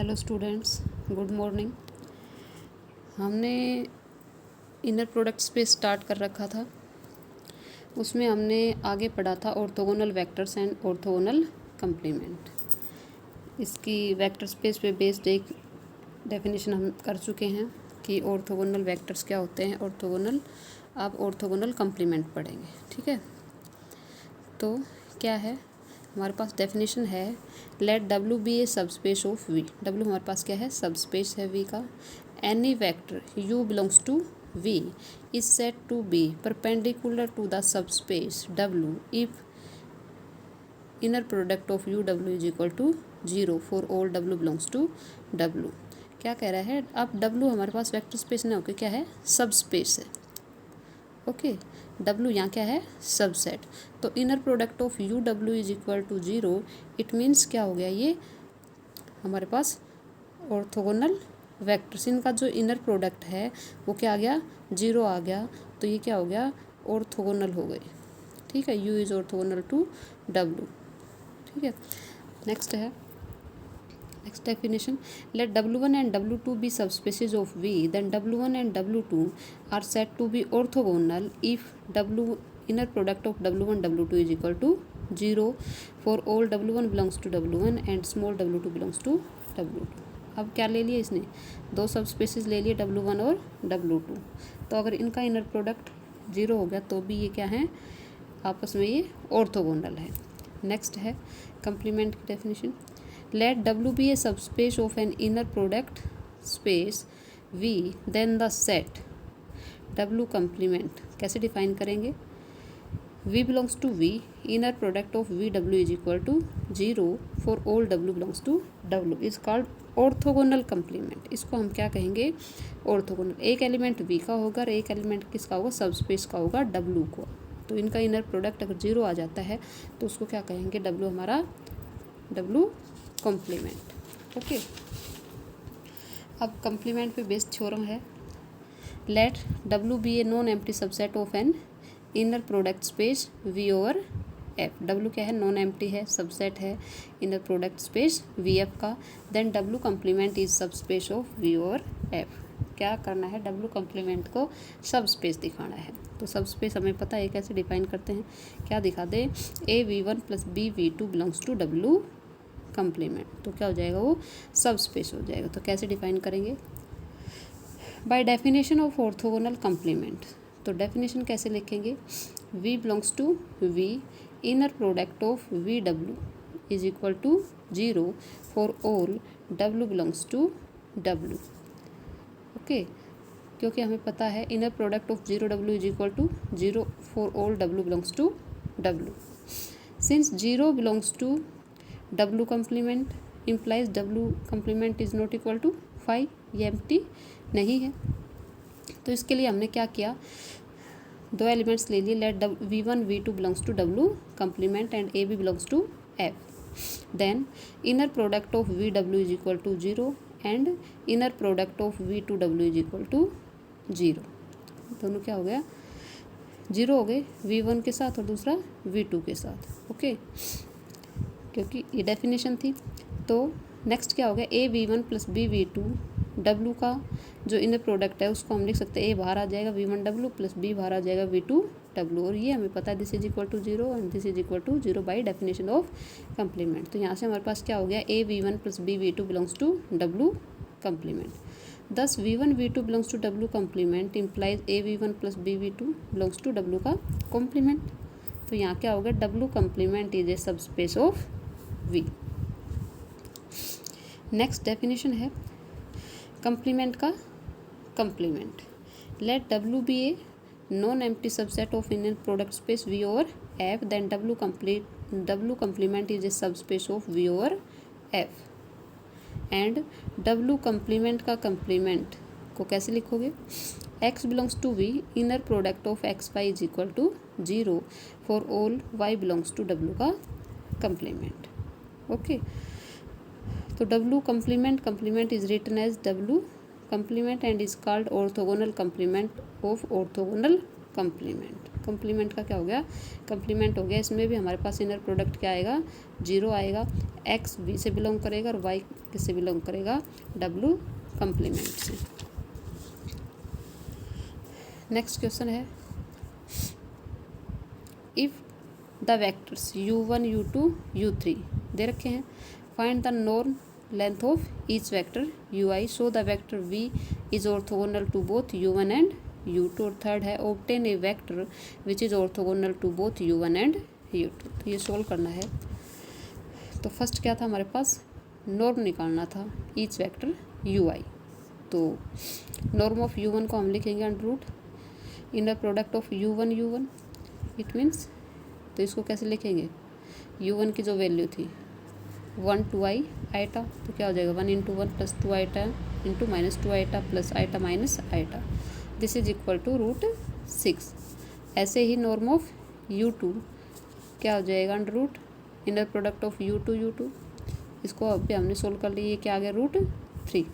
Hello students, good morning. हमने inner products पे start कर रखा था। उसमें हमने आगे पढ़ा था orthogonal vectors and orthogonal complement. इसकी वेक्टर स्पेस पे बेस्ड एक डेफिनेशन हम कर चुके हैं कि ऑर्थोगोनल वेक्टर्स क्या होते हैं, ऑर्थोगोनल। अब ऑर्थोगोनल कंप्लीमेंट पढ़ेंगे, ठीक है। तो क्या है हमारे पास डेफिनेशन है, let W be a subspace of V. W हमारे पास क्या है, सबस्पेस है वी का। Any vector u belongs to V is set to be perpendicular to the subspace W if inner product of u W is equal to 0 for all W belongs to W. क्या कह रहा है, अब W हमारे पास vector space ना होकर क्या है, सबस्पेस है। ओके, डब्ल्यू यहाँ क्या है, सबसेट। तो inner product of u W is equal to 0, it means क्या हो गया, ये हमारे पास ऑर्थोगोनल वेक्टर्स, इनका जो इनर प्रोडक्ट है वो क्या आ गया, 0 आ गया। तो ये क्या हो गया, ऑर्थोगोनल हो गई। ठीक है, u is orthogonal to W. ठीक है, नेक्स्ट है, next definition, let W1 and W2 be subspecies of V, then W1 and W2 are said to be orthogonal if W inner product of W1 W2 is equal to 0 for all W1 belongs to W1 and small W2 belongs to W2। अब क्या ले लिया इसने, दो सब spaces ले लिए W1 और W2। तो अगर इनका इनर प्रोडक्ट 0 हो गया तो भी ये क्या है, आपस में ये ऑर्थोगोनल है। नेक्स्ट है कंप्लीमेंट की definition, let W be a subspace of an inner product space V, then the set W complement कैसे डिफाइन करेंगे, V belongs to V, inner product of V W is equal to 0 for all W belongs to W is called orthogonal complement। इसको हम क्या कहेंगे, orthogonal. एक element V का होगा और एक एलिमेंट किसका होगा, सबस्पेस का होगा, W को। तो इनका इनर प्रोडक्ट अगर 0 आ जाता है तो उसको क्या कहेंगे, W हमारा W कॉम्प्लीमेंट। ओके, अब कॉम्प्लीमेंट पे बेस्ड थ्योरम है, let W be a non empty subset of an inner product space V over F. W क्या है, नॉन एम्प्टी है, सबसेट है inner product space V F का। Then W complement is subspace of V over F. क्या करना है, W complement को सब स्पेस दिखाना है। तो सब स्पेस हमें पता है कैसे डिफाइन करते हैं, क्या दिखा दे, A we one plus B we two belongs to W complement. तो क्या हो जाएगा, वो सब स्पेस हो जाएगा। तो कैसे डिफाइन करेंगे, by definition of orthogonal complement. तो डेफिनेशन कैसे लिखेंगे, V belongs to V, inner product of V W is equal to 0 for all W belongs to W। Okay, क्योंकि हमें पता है inner product of 0 W is equal to 0 for all W belongs to W। Since 0 belongs to W complement implies W complement is not equal to 5, ये empty नहीं है। तो इसके लिए हमने क्या किया, दो एलिमेंट्स ले लिए, late V1 V2 belongs to W complement and AB belongs to F। Then inner product of VW is equal to 0 and inner product of V2W is equal to 0। दोनों क्या हो गया, 0 हो गए, V1 के साथ और दूसरा V2 के साथ। ओके, क्योंकि ये डेफिनेशन थी। तो नेक्स्ट क्या हो गया, a we one plus B we two, W का जो इनर प्रोडक्ट है उसको हम लिख सकते हैं, ए बाहर आ जाएगा V1 W प्लस बी बाहर आ जाएगा V2 W। और ये हमें पता है this is equal to 0 and this is equal to 0 by definition of complement. तो यहाँ से हमारे पास क्या हो गया, a V1 plus b V2 belongs to W complement. Thus V1 V2 belongs to W complement implies a V1 plus b V2 belongs to W का complement. तो यहाँ क्या हो गया, W complement is a subspace of V। Next definition है complement का complement, let W be a non empty subset of inner product space V over F, then W complement is a subspace of V over F। And W complement का complement को कैसे लिखोगे, X belongs to V, inner product of X Y is equal to 0 for all Y belongs to W का complement. Okay, तो W complement is written as W complement and is called orthogonal complement of orthogonal complement। Complement का क्या हो गया, complement हो गया। इसमें भी हमारे पास इनर प्रोडक्ट क्या आएगा, 0 आएगा। एक्स वी से बिलोंग करेगा और वाई किससे बिलोंग करेगा, डब्लू कम्प्लीमेंट से। नेक्स्ट क्वेश्चन है, if the vectors u1 u2 u3 दे रखे हैं, find the norm length of each vector ui, so the vector v is orthogonal to both u1 and u2। और third है, obtain a vector which is orthogonal to both u1 and u2। तो ये solve करना है। तो first क्या था हमारे पास, नॉर्म निकालना था ईच वेक्टर ui। तो नॉर्म ऑफ u1 को हम लिखेंगे under root inner product of u1 u1, it means, तो इसको कैसे लिखेंगे, u1 की जो वैल्यू थी 1 2 i आइटा, तो क्या हो जाएगा 1 into 1 plus 2 iota into minus 2 iota plus iota minus iota, this is equal to √6। ऐसे ही नॉर्म ऑफ u2 क्या हो जाएगा under root inner product of u2 u2, इसको अभी हमने सोल्व कर लिया, ये क्या आ गया √3।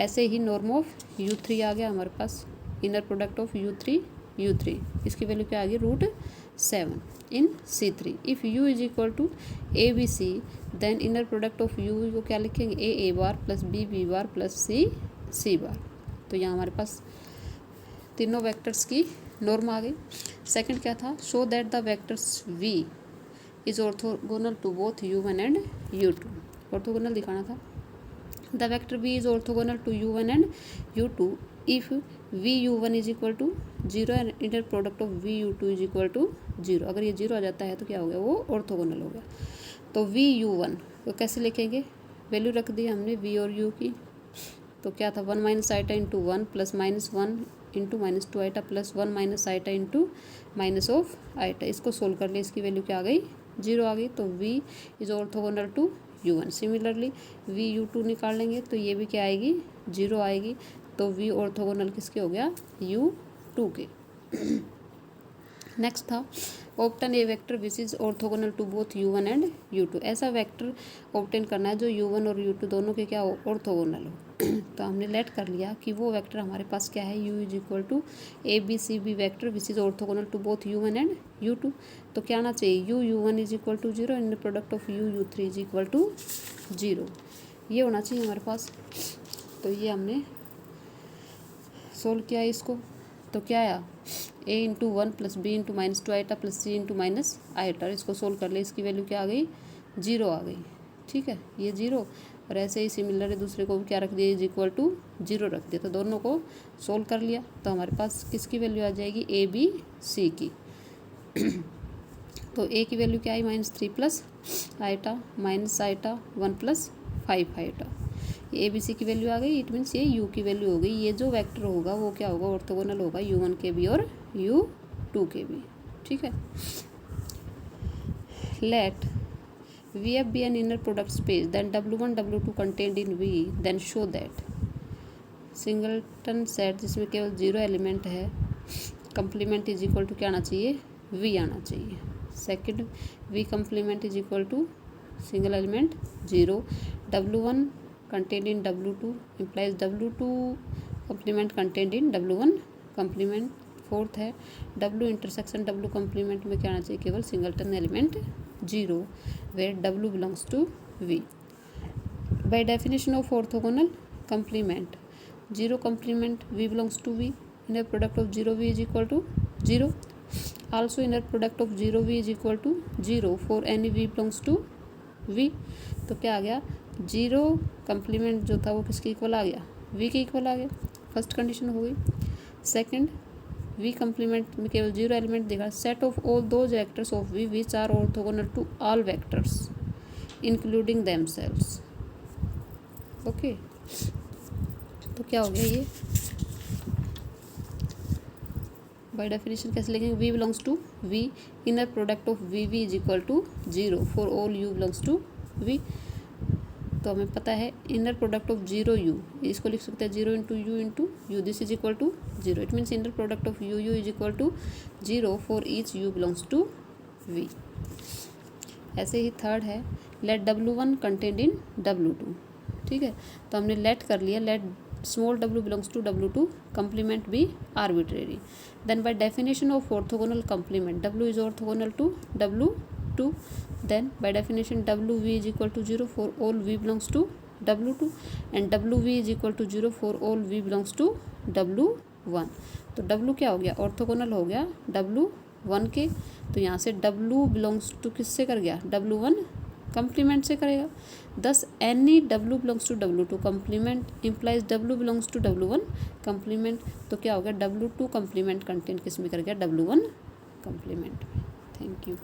ऐसे ही नॉर्म ऑफ u3 आ गया हमारे पास, इनर प्रोडक्ट ऑफ u3, इसकी वैल्यू क्या आ गई √7 in C3। If u is equal to A B c, then inner product of u को क्या लिखेंगे, a bar plus b bar plus c bar. तो यहाँ हमारे पास तीनों वेक्टर्स की नॉर्म आ गई। सेकंड क्या था, show that the vectors v is orthogonal to both u1 and u2, orthogonal दिखाना था। The vector v is orthogonal to u1 and u2 if v u1 is equal to 0 and inner product of v u2 is equal to 0। अगर ये 0 आ जाता है तो क्या हो गया, वो ऑर्थोगोनल हो गया। तो v u1 को कैसे लिखेंगे, वैल्यू रख दी हमने v और u की, तो क्या था 1 minus eta into 1 plus -1 into -2 iota plus 1 minus eta into minus of eta. इसको सोल्व कर लिया, इसकी वैल्यू क्या आ गई, 0 आ गई। तो v is orthogonal to u1। Similarly v u2 निकाल लेंगे तो ये भी क्या आएगी, 0 आएगी। तो v ऑर्थोगोनल किसके हो गया, u2 के। नेक्स्ट था, obtain a vector which is orthogonal to both u1 and u2। ऐसा वेक्टर ऑब्टेन करना है जो u1 और u2 दोनों के क्या हो, ऑर्थोगोनल हो। तो हमने लेट कर लिया कि वो वेक्टर हमारे पास क्या है, u is equal to A B C B vector which is orthogonal to both u1 and u2। तो क्या आना चाहिए, u1 is equal to 0 and product of u3 is equal to 0, ये होना चाहिए हमारे पास। तो ये हमने सोल्व किया इसको, तो क्या आया, a into 1 plus B into -2 iota plus C into minus eta. इसको सोल्व कर ले, इसकी वैल्यू क्या आ गई, 0 आ गई। ठीक है, ये 0, और ऐसे ही सिमिलर है दूसरे को भी क्या रख दिया, इज इक्वल टू 0 रख दिया। तो दोनों को सोल्व कर लिया, तो हमारे पास किसकी वैल्यू आ जाएगी, ए बी सी की। तो a की वैल्यू क्या आई, -3 plus iota minus eta 1 plus 5 eta. ये ए बी सी की वैल्यू आ गई, इट मीन्स ये u की वैल्यू हो गई। ये जो वेक्टर होगा वो क्या होगा, ऑर्थोगोनल होगा u1 के भी और u2 के भी। ठीक है, late VF be an inner product space, then W1 W2 contained in V, then show that singleton set जिसमें केवल 0 एलिमेंट है, कंप्लीमेंट इज इक्वल टू क्या आना चाहिए, V आना चाहिए। Second, V complement is equal to single element 0, W1 contained in W2 implies W2 complement contained in W1 complement। Fourth है, W intersection W complement में क्या आना चाहिए, केवल singleton element 0 where W belongs to V। by definition of orthogonal complement, 0 complement V belongs to V, inner product of 0V is equal to 0, also inner product of 0V is equal to 0 for any V belongs to V। तो क्या आ गया, 0 complement जो था वो किसके equal आ गया, V के equal आ गया। फर्स्ट कंडीशन हो गई। सेकंड, V कंप्लीमेंट में केवल 0 एलिमेंट देखा, set of all those vectors of V which are orthogonal to all vectors including themselves. Okay, तो क्या हो गया ये, बाय डेफिनेशन कैसे लिखेंगे, V belongs to V, inner product of V is equal to 0 for all U belongs to V। तो हमें पता है इनर प्रोडक्ट ऑफ 0U, इसको लिख सकते हैं 0 into U, this is equal to 0, it means inner product of U is equal to 0 for each U belongs to V। ऐसे ही थर्ड है, let W1 contained in W2। ठीक है, तो हमने लेट कर लिया, let small w belongs to w2, complement be arbitrary. Then by definition of orthogonal complement, w is orthogonal to w2. Then by definition wv is equal to 0 for all v belongs to w2 and wv is equal to 0 for all v belongs to w1. तो w क्या हो गया, orthogonal हो गया w1 के, तो यहाँ से w बिलोंग्स टू किससे कर गया, w1 कंप्लीमेंट से करेगा. Thus any w belongs to w2 complement implies w belongs to w1 complement. तो क्या हो गया, w2 कंप्लीमेंट कंटेंट किस में कर गया, w1 कंप्लीमेंट. Thank you.